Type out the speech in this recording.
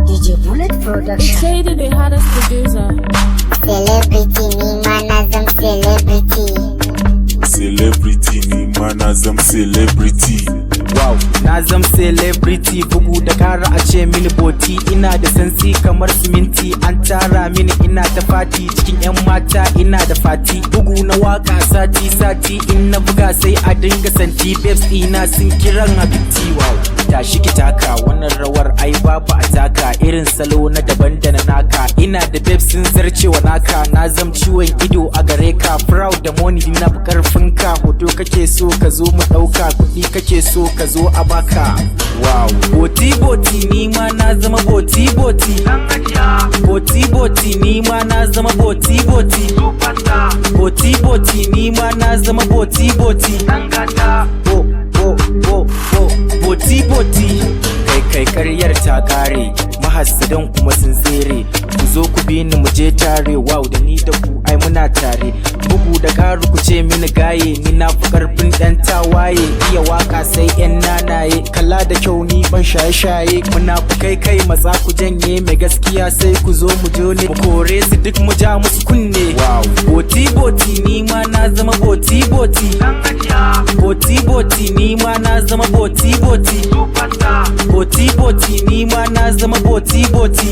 DJ Bullet Production. Shady, the hottest producer. Celebrity ni manazam celebrity. Celebrity ni manazam celebrity. Wow, na zam celebrity, bugu da kara a ce mini boti. Ina da sansi kamar siminti, an tara mini ina ta fati. Cikin 'yan mata ina da fati, bugu na waka sati-sati. In na buga sai a dinga santi, babes ina sun kiran habibti. Wow, tashi ki taka wannan rawar ai babu a taka. Irin salo na daban da na naka, ina da babes sun zarcewa naka. Na zam ciwon ido a gare ka, proud da money na fi karfin ka. Hoto kake so ka zo mu dauka, kuɗi kake so ka zo a baka. Wow, boti ni ma na zama boti. Boti ni ma na zama boti. Boti ni ma na zama boti. Boti kai karyar ta kare, mahassadan kuma sun tsere. Ku zo ku bi ni mu je tare, wow da ni da ku ai muna tare. Bugu da karu ku ce mini gaye, ni na fi karfin dan tawaye. Iya waka sai yan nanaye, kalla da kyau ni ban shaye-shaye. Muna ku kai matsa ku janye, mai gaskiya sai ku zo mu jone. Mu kore su duk mu ja musu kunne. Wow, boti ni ma na zama boti. Boti ni ma na zama boti. Boti ni ma na zama boti. Boti.